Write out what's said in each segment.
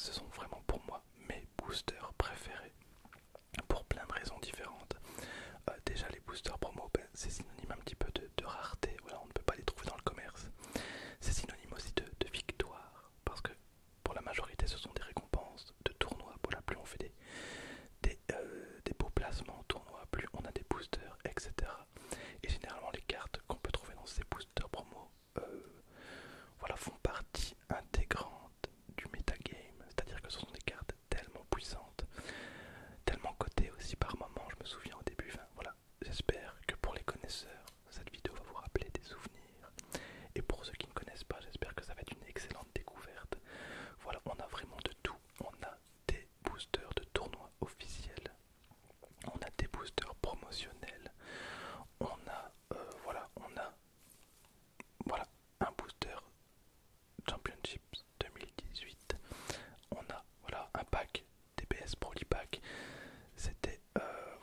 ce sont vraiment pour moi mes boosters préférés pour plein de raisons différentes. Déjà les boosters promo, ben, c'est synonyme un petit peu de rareté, voilà, on ne peut pas les trouver dans le commerce. C'est synonyme aussi de victoire, parce que pour la majorité ce sont des récompenses de tournois. Voilà, plus on fait des beaux placements en tournoi, plus on a des boosters, etc. Et généralement les cartes qu'on peut trouver dans ces boosters promo voilà, font partie intégrante du metagame, c'est-à-dire que ce sont des cartes tellement puissantes, tellement cotées aussi par moment, je me souviens au début, enfin, voilà, j'espère que pour les connaisseurs, cette vidéo va vous rappeler des souvenirs, et pour ceux qui ne connaissent pas, j'espère que ça va être une excellente découverte. Voilà, on a vraiment de tout, on a des boosters de tournois officiels, on a des boosters promotionnels, on a, voilà, un booster Championships 2018. On a voilà un pack DPS Pro Pack. C'était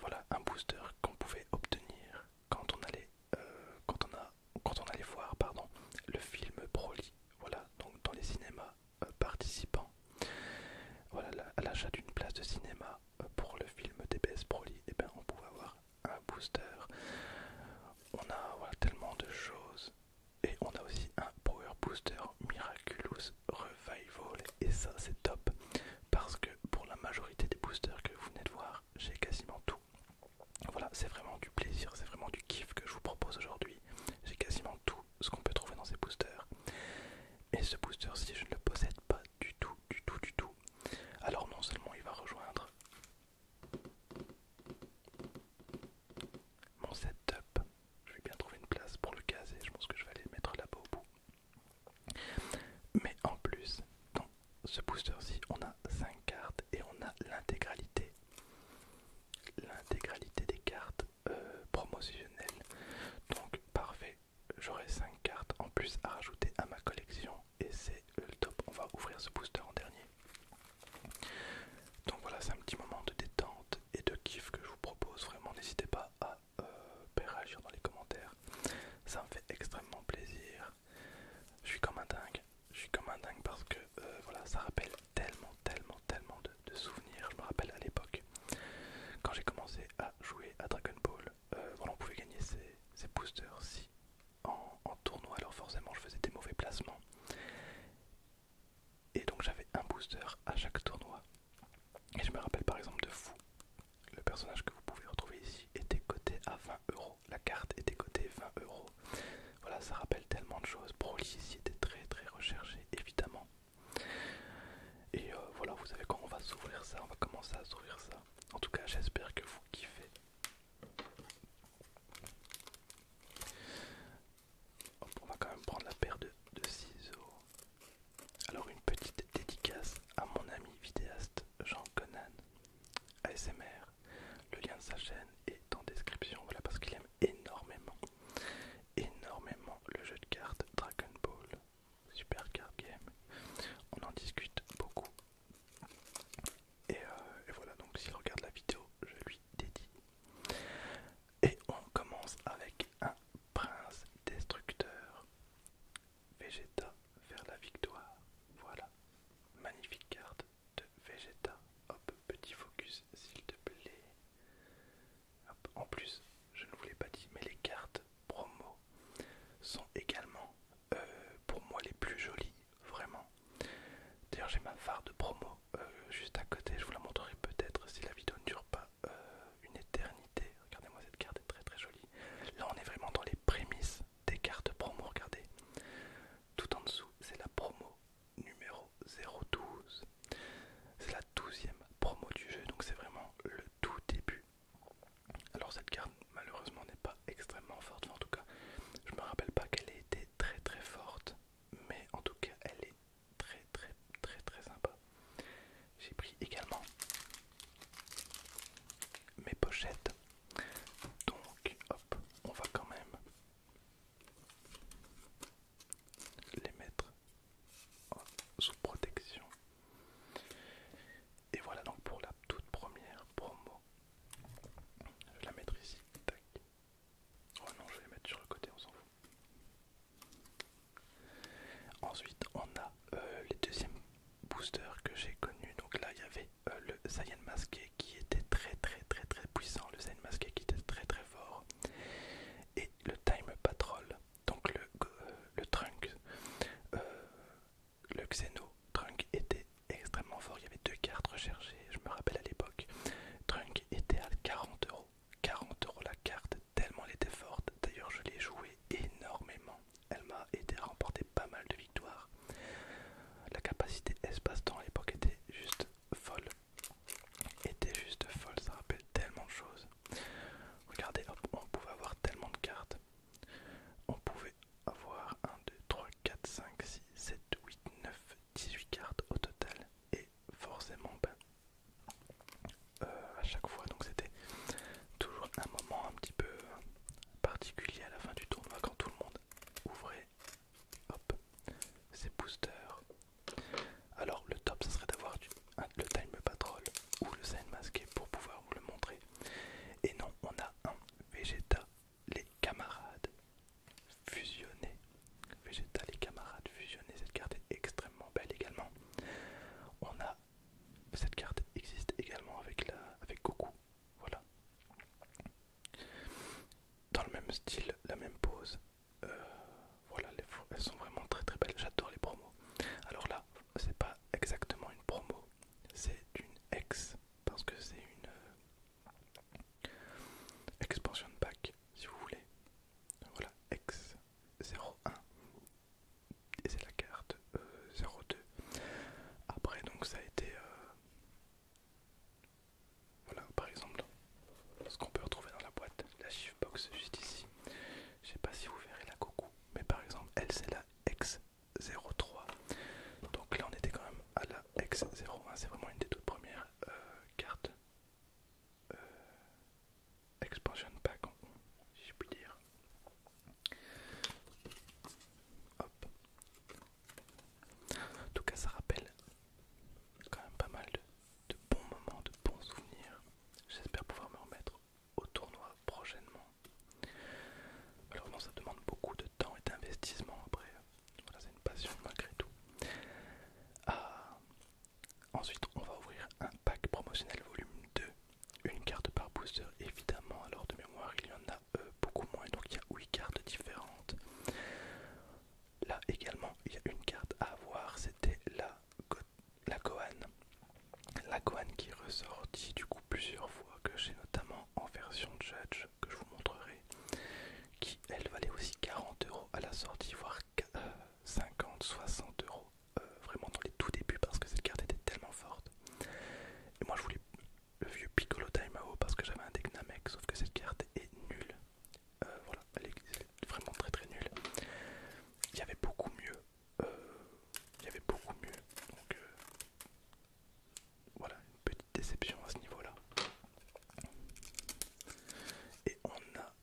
voilà un booster qu'on pouvait obtenir quand on allait quand on allait voir le film Broly. Voilà, donc dans les cinémas participants. Voilà, à l'achat d'une place de cinéma pour le film DPS Broly, et ben on pouvait avoir un booster. On a voilà, tellement de choses. Et on a aussi un Power Booster Miraculous Revival. Et ça c'est top. Parce que pour la majorité des boosters que vous venez de voir, j'ai quasiment tout. Voilà, c'est vraiment du plaisir, c'est vraiment du kiff que je vous propose aujourd'hui. J'ai quasiment tout ce qu'on peut trouver dans ces boosters. Et ce booster-ci, je ne le possède pas du tout, du tout, du tout. Alors non seulement il va rejoindre mon setup, je vais bien trouver une place pour le caser, je pense que je vais aller le mettre là-bas au bout. Mais en plus, dans ce booster-ci, on a 5 cartes et on a l'intégralité des cartes promotionnelles. Donc parfait, j'aurai 5 cartes en plus à rajouter à ma collection et c'est le top. On va ouvrir ce booster en dernier. Donc voilà, c'est un petit moment de détente et de kiff que je vous propose. Vraiment, n'hésitez pas à réagir dans les commentaires. Ça me fait extrêmement plaisir. Je suis comme un dingue. Je suis comme un dingue parce que voilà, ça rappelle tellement, tellement, tellement de souvenirs. Je me rappelle à l'époque, quand j'ai commencé à jouer à Dragon Ball, voilà, on pouvait gagner ces boosters-ci en tournoi. Alors forcément, je faisais des mauvais placements. Et donc j'avais un booster à chaque tournoi. Et je me rappelle par exemple de Fou. Le personnage que vous pouvez retrouver ici était coté à 20 €. La carte était cotée 20 €. Voilà, ça rappelle tellement de choses. Broly ici était très très recherché, évidemment. Et voilà, vous savez quand on va s'ouvrir ça, on va commencer à s'ouvrir ça. En tout cas, j'espère que vous kiffez. Hop, on va quand même prendre la paire de ciseaux. Alors une petite dédicace à mon ami vidéaste Jean Conan ASMR. Le lien de sa chaîne est en description, voilà, parce qu'il aime énormément, énormément le jeu de cartes Dragon Ball. Xeno, Trunk était extrêmement fort. Il y avait deux cartes recherchées, je me rappelle à l'époque. Trunk était à 40 euros. 40 € la carte, tellement elle était forte. D'ailleurs, je l'ai jouée énormément. Elle m'a aidé à remporter pas mal de victoires. La capacité espace-temps à l'époque était juste folle. Ça rappelle tellement de choses. Regardez, hop, on pouvait avoir tellement de cartes. On pouvait avoir 1, 2, 3, 4, 5, 6, 7, 8, 9, 18 cartes au total. Et forcément, à chaque fois, donc c'était toujours un moment un petit peu particulier à la fin du tournoi quand tout le monde ouvrait, hop, ses boosters. Alors le top, ça serait d'avoir le Time Patrol ou le Sign masqué pour pouvoir vous le montrer. Et non, on a un Vegeta, les camarades fusionnés. Vegeta, les camarades fusionnés, cette carte est extrêmement belle également. On a, cette carte existe également avec Goku, voilà. Dans le même style, la même pose. Voilà, elles sont vraiment très très belles, j'adore les promos. Alors là, c'est pas exactement une promo, c'est une ex, parce que c'est une expansion pack, si vous voulez. Voilà, X 01 et c'est la carte 02. Après, donc ça a été voilà, par exemple, ce qu'on peut retrouver dans la boîte, la shift box juste ici. Je sais pas si vous verrez la Goku, mais par exemple, elle c'est la X03. Donc là, on était quand même à la X01, c'est vraiment une des toutes premières cartes expansion pack, si je puis dire. Hop. En tout cas, ça rappelle quand même pas mal de bons moments, de bons souvenirs. J'espère pouvoir me remettre au tournoi prochainement. Malheureusement, ça demande beaucoup de temps et d'investissement. Après, voilà, c'est une passion malgré tout. Ah. Ensuite, on va ouvrir un pack promotionnel volume 2. Une carte par booster, évidemment. Alors, de mémoire, il y en a beaucoup moins. Donc, il y a 8 cartes différentes. Là également, il y a une carte à avoir. C'était la Gohan. La Gohan qui est ressortie du coup plusieurs fois, que j'ai notamment en version Judge, que je vous montrerai, qui elle valait aussi 40 € à la sortie, voire 50, 60 €, vraiment dans les tout débuts parce que cette carte était tellement forte. Et moi je voulais le vieux Piccolo Daimao parce que j'avais un deck Namek, sauf que cette carte est nulle. Voilà, elle est vraiment très très nulle. Il y avait beaucoup mieux. Donc voilà, une petite déception à ce niveau-là. Et on a,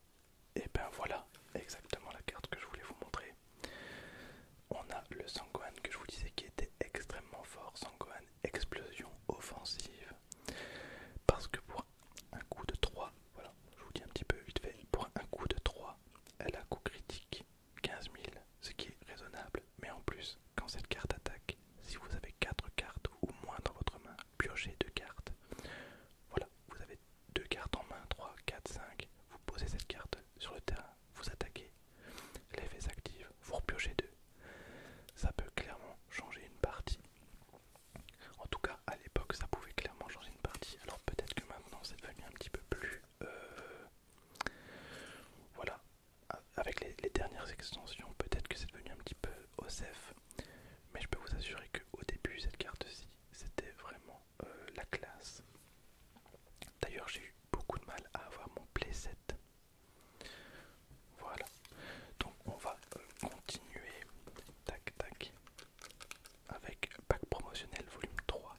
et ben voilà, exactement la carte que je voulais vous montrer. On a le Sangohan que je vous disais qui était extrêmement fort, Sangohan explosion offensive. Parce que pour un coup de 3, voilà, je vous dis un petit peu vite fait, pour un coup de 3, elle a coup critique 15 000, ce qui est raisonnable. Mais en plus, quand cette carte attaque, si vous avez 4 cartes ou moins dans votre main, piochez 2 cartes. Voilà, vous avez 2 cartes en main, 3, 4, 5, vous posez cette carte sur le terrain, vous attaquez, l'effet s'active, vous repiochez 2. Ça peut clairement changer une partie. En tout cas, à l'époque, ça pouvait clairement changer une partie. Alors peut-être que maintenant, c'est devenu un petit peu plus... voilà, avec les dernières extensions, peut-être que c'est devenu un petit peu OSEF. Mais je peux vous assurer qu'au début, cette carte-ci, c'était vraiment la classe. D'ailleurs, j'ai eu beaucoup de mal à avoir mon playset. Voilà. Donc on va continuer. Tac tac. Avec pack promotionnel volume 3.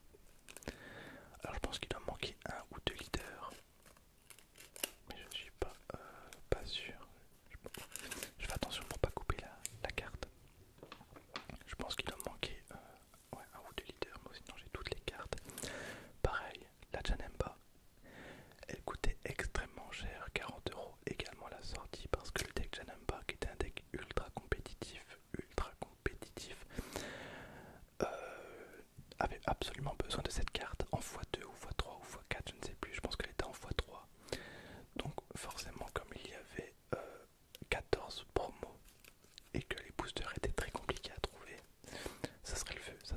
Alors je pense qu'il doit me manquer un ou deux leaders. Mais je ne suis pas sûr. Je fais attention pour pas couper la carte. Je pense qu'il doit me manquer ouais, un ou deux leaders. Moi sinon j'ai toutes les cartes. Pareil, la Janemba. Elle coûtait extrêmement cher, 40 € également à la sortie, parce que le deck Janemba, qui était un deck ultra compétitif, avait absolument besoin de cette carte en x2 ou x3 ou x4, je ne sais plus, je pense qu'elle était en x3. Donc forcément, comme il y avait 14 promos et que les boosters étaient très compliqués à trouver, ça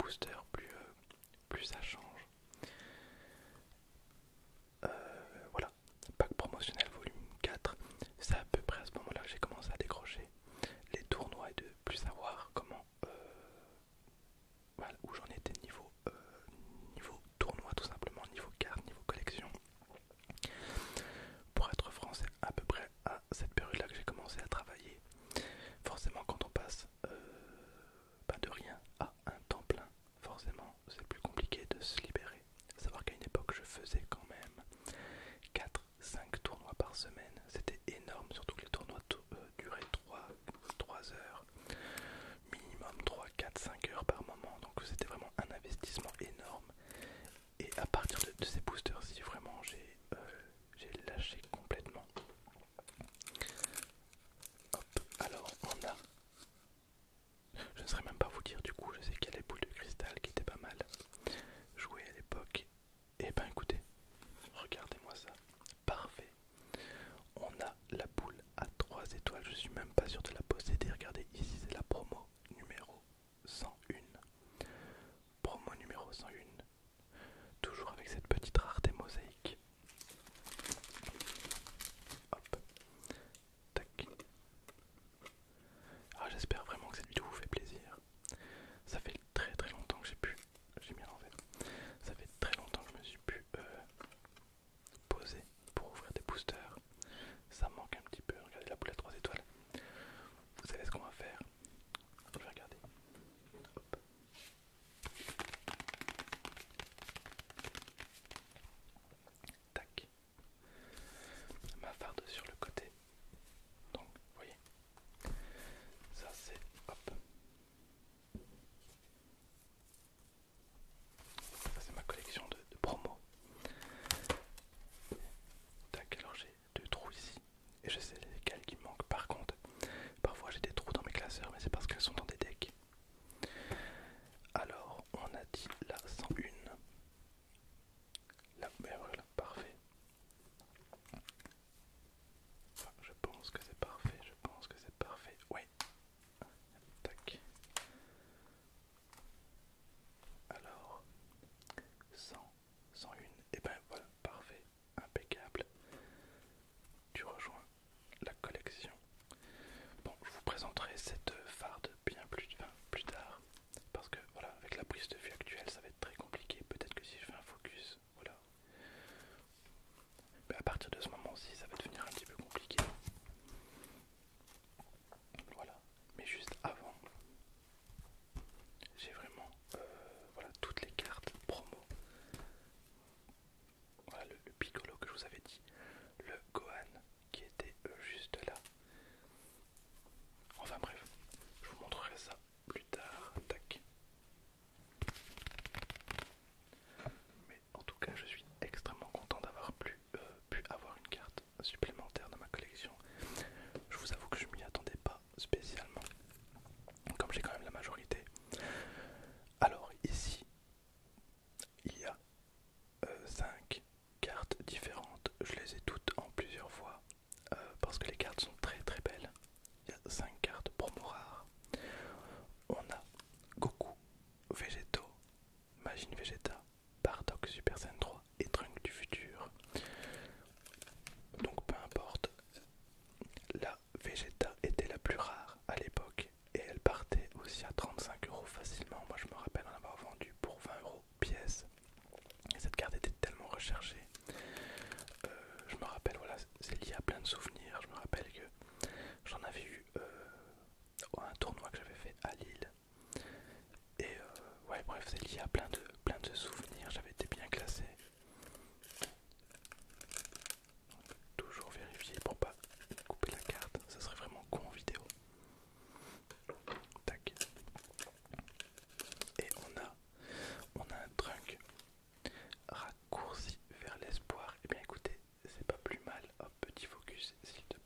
boosters, plus ça change. Voilà, pack promotionnel volume 4, c'est à peu près à ce moment-là que j'ai commencé à décrocher les tournois et de plus savoir comment, voilà, où j'en étais niveau tournoi tout simplement, niveau carte, niveau collection. Pour être franc, c'est à peu près à cette période-là que j'ai commencé à travailler. Forcément, quand on passe pas de rien à un temps plein, forcément c'est plus compliqué de se libérer. Savoir qu'à une époque je faisais quand même 4-5 tournois par semaine, c'était énorme, surtout que les tournois duraient 3 heures, minimum 3, 4, 5 heures par moment, donc c'était vraiment un investissement énorme. Et à partir de ces boosters-ci, vraiment j'ai lâché complètement. Hop, alors on a, je ne saurais même pas vous dire du coup, je sais qu'il y a les boules de cristal qui étaient pas mal jouées à l'époque. Et ben écoutez, regardez-moi ça, parfait. On a la boule à 3 étoiles, je suis même pas sûr de la posséder. Regardez ici, c'est la promo numéro 101. Promo numéro 101. Toujours avec cette petite rareté mosaïque. Hop, tac. Alors j'espère vraiment que cette vidéo vous fait plaisir. Ça fait très très longtemps que j'ai mis à l'envers. Ça fait très longtemps que je me suis pu poser pour ouvrir des boosters. Ça me manque un petit peu. Regardez la boule à 3 étoiles. Vous savez ce qu'on va faire? Je vais regarder. Hop. Tac. Ma farde sur le côté. Donc, vous voyez. Ça c'est, hop. Ça c'est ma collection de promos. Tac, alors j'ai 2 trous ici. Et je sais lesquels qui me manquent. Par contre, parfois j'ai des trous dans mes classeurs, mais c'est parce qu'elles sont dans des decks. Alors, on a dit la 101. Là, ben voilà, parfait. Enfin, je pense que c'est parfait, je pense que c'est parfait. Oui. Tac. Alors, 100, 101. Et ben voilà, parfait. Impeccable. Tu rejoins la collection. Bon, je vous présenterai cette farde bien plus tard. Parce que voilà, avec la prise de vue actuelle, ça va être très compliqué. Peut-être que si je fais un focus, voilà. Mais à partir de ce moment-ci, ça va devenir un petit peu compliqué. Voilà. Mais juste avant, j'ai vraiment voilà, toutes les cartes promo. Voilà le Piccolo que je vous avais dit. Le Gohan qui était juste là. Enfin bref, je vous montrerai ça plus tard. Tac. Mais en tout cas, je suis extrêmement content d'avoir pu avoir une carte supplémentaire dans ma collection. Je vous avoue que je m'y attendais pas spécialement, comme j'ai quand même la majorité. Alors ici, il y a 5 cartes différentes. Je les ai toutes en plusieurs fois parce que les cartes sont très très belles. Il y a 5 cartes promo rares. On a Goku, Végéto, Majin Vegeta, Bardock Super Saiyan 3 et Trunk du futur. Donc peu importe, la Vegeta était la plus rare à l'époque et elle partait aussi à 35 € facilement. Moi je me rappelle en avoir vendu pour 20 € pièce. Et cette carte était tellement recherchée. Je me rappelle, voilà, c'est lié à plein de souvenirs. Je me rappelle que j'en avais eu un tournoi que j'avais fait à Lille. Et ouais, bref, c'est lié à plein de souvenirs. J'avais été bien classé. Toujours vérifier pour pas couper la carte. Ça serait vraiment con en vidéo. Tac. Et on a un trunk raccourci vers l'espoir. Et bien écoutez, c'est pas plus mal. Hop, petit focus s'il te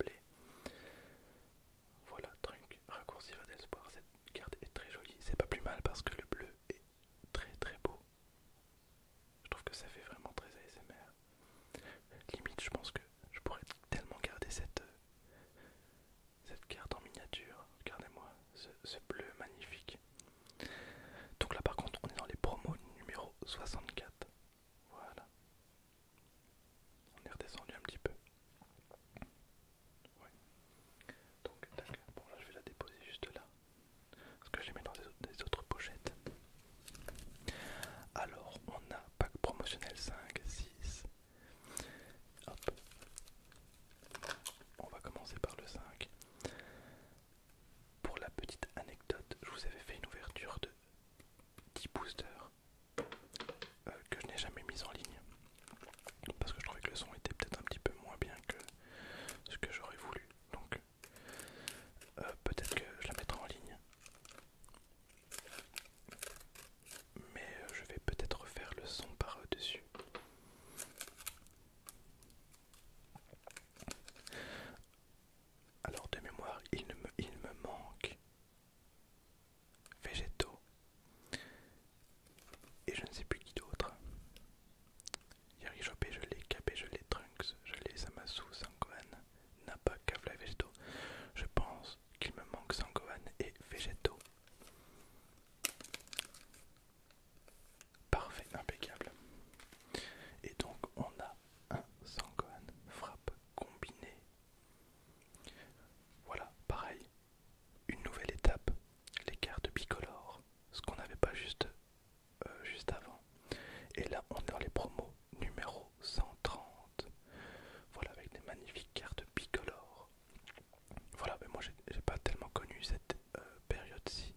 et je ne sais plus qui d'autre. Yari Chopé, je l'ai, Kabé, je l'ai, Trunks, je l'ai, Zamasu, Sangohan, Nappa, Kavla et Végéto. Je pense qu'il me manque Sangohan et Végéto. Parfait, impeccable. Et donc on a un Sangohan frappe combiné. Voilà, pareil, une nouvelle étape, les cartes bicolores, ce qu'on n'avait pas juste avant. Et là on est dans les promos numéro 130. Voilà, avec des magnifiques cartes bicolores. Voilà, mais moi j'ai pas tellement connu cette période-ci.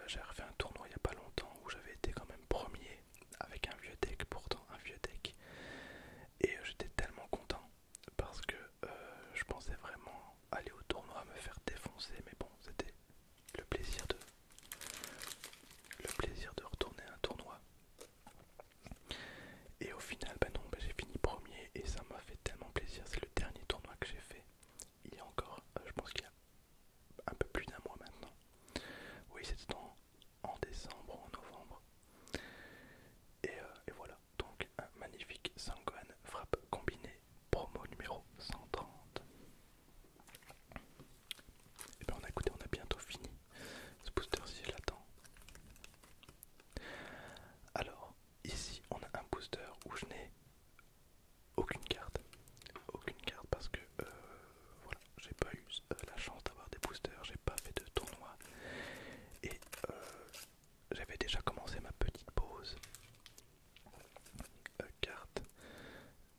J'ai refait un tournoi il y a pas longtemps où j'avais été quand même premier avec un vieux deck, pourtant un vieux deck. Et j'étais tellement content parce que je pensais vraiment aller au tournoi, me faire défoncer, mais bon, c'était le plaisir de retourner à un tournoi. Et au final, bah non, bah j'ai fini premier et ça m'a fait tellement plaisir. C'est le dernier tournoi que j'ai fait. Il y a encore, je pense qu'il y a un peu plus d'un mois maintenant. Oui, c'était en décembre ou en novembre. Et voilà, donc un magnifique Sangohan frappe combinée, promo numéro 130. Et bien on a bientôt fini. Ce booster si je l'attends. Alors, ici on a un booster où je n'ai aucune carte. Aucune carte parce que voilà, j'ai pas eu la chance d'avoir des boosters, j'ai pas fait de tournoi. Et j'avais déjà commencé ma petite pause. Carte.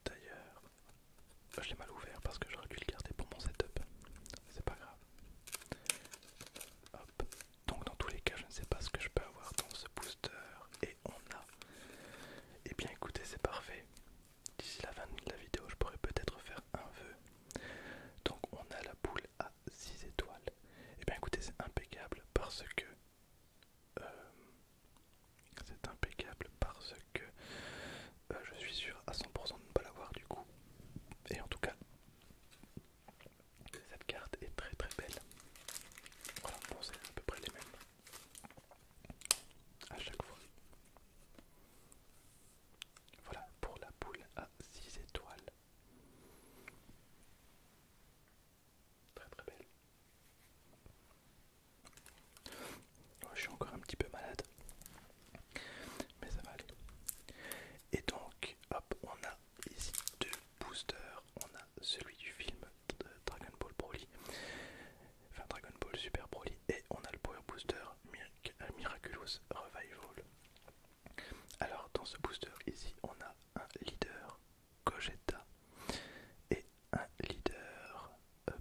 D'ailleurs, je l'ai mal ouvert parce que j'aurais dû le garder pour mon setup. C'est pas grave. Hop. Donc dans tous les cas, je ne sais pas ce que je peux avoir dans ce booster. Et on a... Eh bien écoutez, c'est parfait. D'ici la fin de la vidéo, je pourrais peut-être faire un vœu. Donc on a la boule à 6 étoiles. Et bien écoutez, c'est impeccable parce que... je suis sûr à 100% de ne pas l'avoir du coup. Et en tout cas, cette carte est très très belle. Voilà, bon c'est à peu près les mêmes à chaque fois. Voilà pour la boule à 6 étoiles. Très très belle. Oh, je suis encore un petit peu malade, mais ça va aller. Et donc, hop, on a ici deux boosters. On a celui du film Dragon Ball Broly, enfin Dragon Ball Super Broly, et on a le Power Booster Miraculous Revival. Alors, dans ce booster ici, on a un leader Gogeta et un leader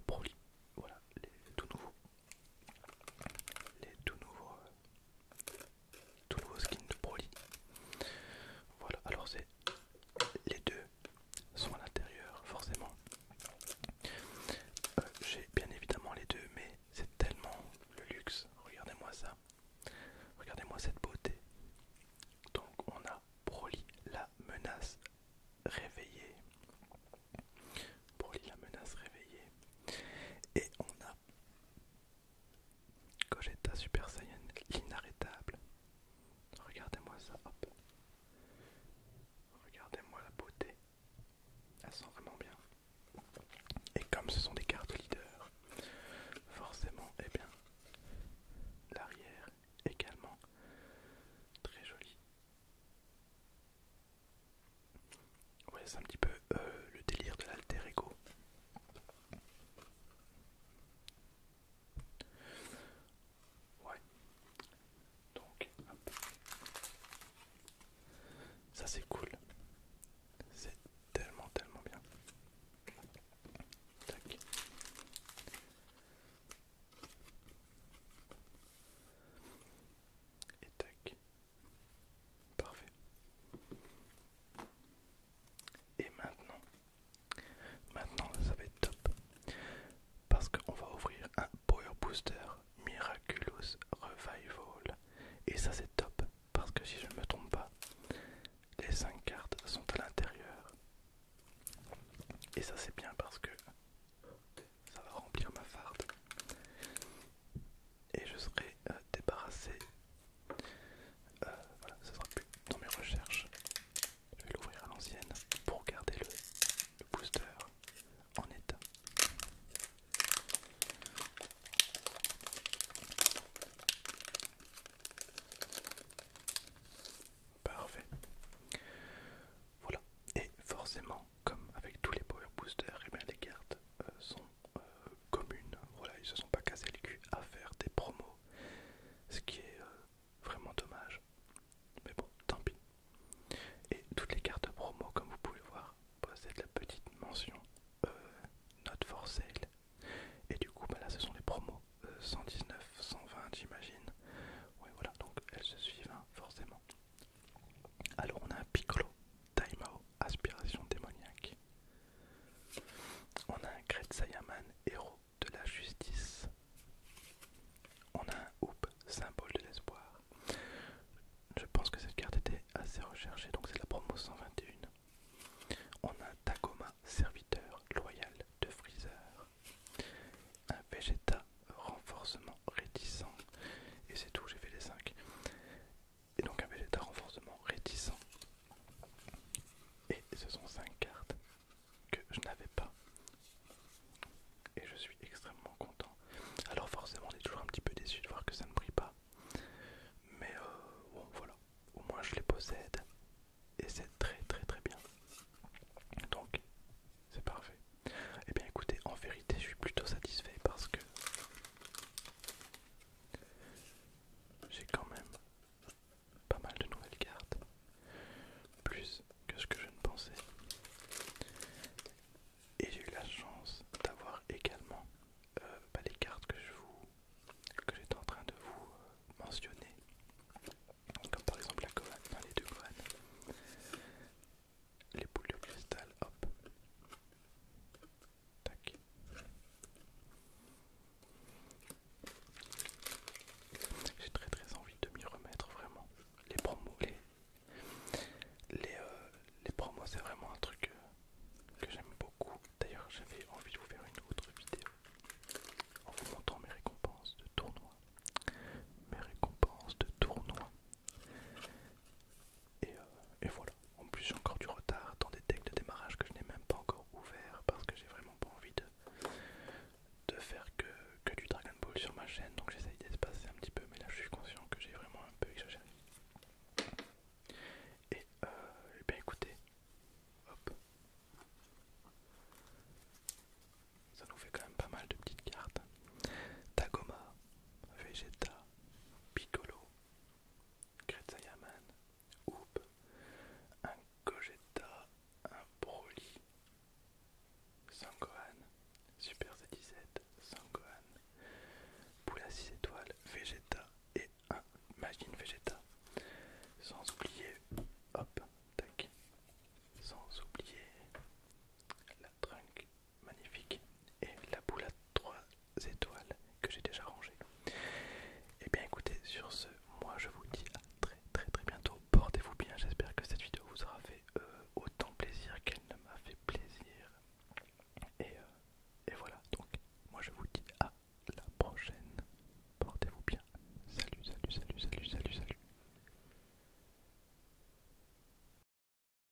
Broly. Voilà, les tout nouveaux. Les tout nouveaux skins de Broly. Voilà, alors c'est les deux sont à l'intérieur, forcément. J'ai bien évidemment les deux, mais c'est tellement le luxe. Regardez-moi ça. Regardez-moi cette beauté. Donc on a Broly, la menace réveillée. Broly, la menace réveillée. Et on a Gogeta Super Saiyan, l'inarrêtable. Regardez-moi ça, hop. Regardez-moi la beauté. Elles sont vraiment